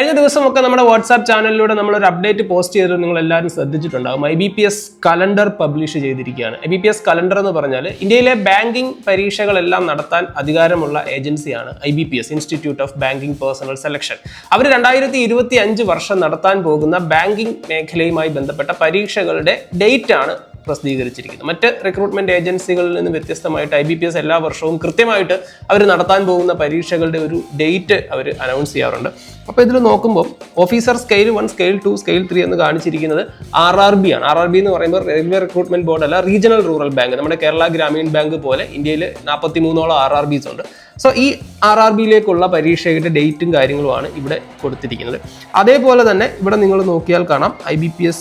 കഴിഞ്ഞ ദിവസമൊക്കെ നമ്മുടെ വാട്സാപ്പ് ചാനലിലൂടെ നമ്മളൊരു അപ്ഡേറ്റ് പോസ്റ്റ് ചെയ്തിട്ട് നിങ്ങൾ എല്ലാവരും ശ്രദ്ധിച്ചിട്ടുണ്ടാകും. IBPS കലണ്ടർ പബ്ലിഷ് ചെയ്തിരിക്കുകയാണ്. IBPS കലണ്ടർ എന്ന് പറഞ്ഞാൽ ഇന്ത്യയിലെ ബാങ്കിങ് പരീക്ഷകളെല്ലാം നടത്താൻ അധികാരമുള്ള ഏജൻസിയാണ് IBPS, institute of banking personnel selection. അവർ 2025 വർഷം നടത്താൻ പോകുന്ന ബാങ്കിങ് മേഖലയുമായി ബന്ധപ്പെട്ട പരീക്ഷകളുടെ ഡേറ്റ് ആണ് പ്രസിദ്ധീകരിച്ചിരിക്കുന്നത്. മറ്റ് റിക്രൂട്ട്മെന്റ് ഏജൻസികളിൽ നിന്ന് വ്യത്യസ്തമായിട്ട് IBPS എല്ലാ വർഷവും കൃത്യമായിട്ട് അവർ നടത്താൻ പോകുന്ന പരീക്ഷകളുടെ ഒരു ഡേറ്റ് അവർ അനൗൺസ് ചെയ്യാറുണ്ട്. അപ്പോൾ ഇതിൽ നോക്കുമ്പോൾ ഓഫീസർ സ്കെയിൽ 1, സ്കെയിൽ 2, സ്കെയിൽ 3 എന്ന് കാണിച്ചിരിക്കുന്നത് RRB ആണ്. RRB എന്ന് പറയുമ്പോൾ റെയിൽവേ റിക്രൂട്ട്മെന്റ് ബോർഡ് അല്ല, റീജിയണൽ റൂറൽ ബാങ്ക്. നമ്മുടെ കേരള ഗ്രാമീൺ ബാങ്ക് പോലെ ഇന്ത്യയിൽ 43ഓളം RRBs ഉണ്ട്. സോ ഈ RRBയിലേക്കുള്ള പരീക്ഷയുടെ ഡേറ്റും കാര്യങ്ങളുമാണ് ഇവിടെ കൊടുത്തിരിക്കുന്നത്. അതേപോലെ തന്നെ ഇവിടെ നിങ്ങൾ നോക്കിയാൽ കാണാം IBPS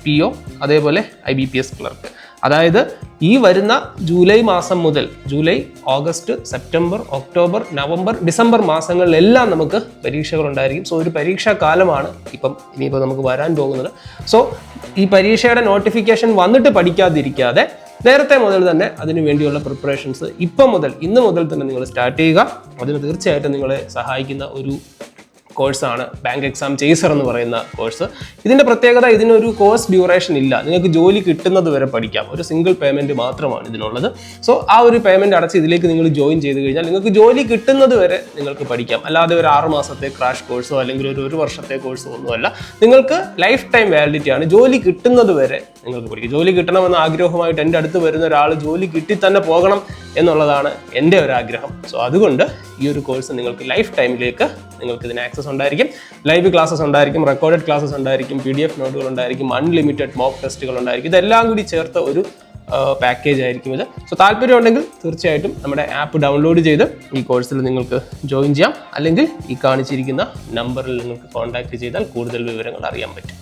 PO, അതേപോലെ IBPS ക്ലർക്ക്. അതായത് ഈ വരുന്ന ജൂലൈ മാസം മുതൽ July, August, September, October, November, December മാസങ്ങളിലെല്ലാം നമുക്ക് പരീക്ഷകളുണ്ടായിരിക്കും. സോ ഒരു പരീക്ഷാ കാലമാണ് ഇനിയിപ്പോൾ നമുക്ക് വരാൻ പോകുന്നത്. സോ ഈ പരീക്ഷയുടെ നോട്ടിഫിക്കേഷൻ വന്നിട്ട് പഠിക്കാതിരിക്കാതെ നേരത്തെ മുതൽ തന്നെ അതിനു വേണ്ടിയുള്ള പ്രിപ്പറേഷൻസ് ഇന്ന് മുതൽ തന്നെ നിങ്ങൾ സ്റ്റാർട്ട് ചെയ്യുക. അതിന് തീർച്ചയായിട്ടും നിങ്ങളെ സഹായിക്കുന്ന ഒരു കോഴ്സാണ് ബാങ്ക് എക്സാം ചേസർ എന്ന് പറയുന്ന കോഴ്സ്. ഇതിൻ്റെ പ്രത്യേകത, ഇതിനൊരു കോഴ്സ് ഡ്യൂറേഷൻ ഇല്ല. നിങ്ങൾക്ക് ജോലി കിട്ടുന്നത് വരെ പഠിക്കാം. ഒരു സിംഗിൾ പേയ്മെൻറ്റ് മാത്രമാണ് ഇതിനുള്ളത്. സോ ആ ഒരു പേയ്മെൻറ്റ് അടച്ച് ഇതിലേക്ക് നിങ്ങൾ ജോയിൻ ചെയ്ത് കഴിഞ്ഞാൽ നിങ്ങൾക്ക് ജോലി കിട്ടുന്നത് വരെ നിങ്ങൾക്ക് പഠിക്കാം. അല്ലാതെ ഒരു 6 മാസത്തെ ക്രാഷ് കോഴ്സോ അല്ലെങ്കിൽ ഒരു വർഷത്തെ കോഴ്സോ ഒന്നുമല്ല. നിങ്ങൾക്ക് ലൈഫ് ടൈം വാലിഡിറ്റി ആണ്. ജോലി കിട്ടുന്നത് വരെ നിങ്ങൾക്ക് പഠിക്കാം. ജോലി കിട്ടണമെന്ന ആഗ്രഹമായിട്ട് എൻ്റെ അടുത്ത് വരുന്ന ഒരാൾ ജോലി കിട്ടി തന്നെ പോകണം എന്നുള്ളതാണ് എൻ്റെ ഒരു ആഗ്രഹം. സോ അതുകൊണ്ട് ഈ ഒരു കോഴ്സ് നിങ്ങൾക്ക് ലൈഫ് ടൈമിലേക്ക് നിങ്ങൾക്ക് ഇതിന് ആക്സസ് ഉണ്ടായിരിക്കും. ലൈവ് ക്ലാസ്സസ് ഉണ്ടായിരിക്കും, റെക്കോർഡഡ് ക്ലാസ്സസ് ഉണ്ടായിരിക്കും, PDF നോട്ടുകൾ ഉണ്ടായിരിക്കും, അൺലിമിറ്റഡ് മോക്ക് ടെസ്റ്റുകൾ ഉണ്ടായിരിക്കും. ഇതെല്ലാം കൂടി ചേർത്ത ഒരു പാക്കേജ് ആയിരിക്കും ഇത്. സോ താല്പര്യം ഉണ്ടെങ്കിൽ തീർച്ചയായിട്ടും നമ്മുടെ ആപ്പ് ഡൗൺലോഡ് ചെയ്ത് ഈ കോഴ്സിൽ നിങ്ങൾക്ക് ജോയിൻ ചെയ്യാം. അല്ലെങ്കിൽ ഈ കാണിച്ചിരിക്കുന്ന നമ്പറിൽ നിങ്ങൾക്ക് കോൺടാക്ട് ചെയ്താൽ കൂടുതൽ വിവരങ്ങൾ അറിയാൻ പറ്റും.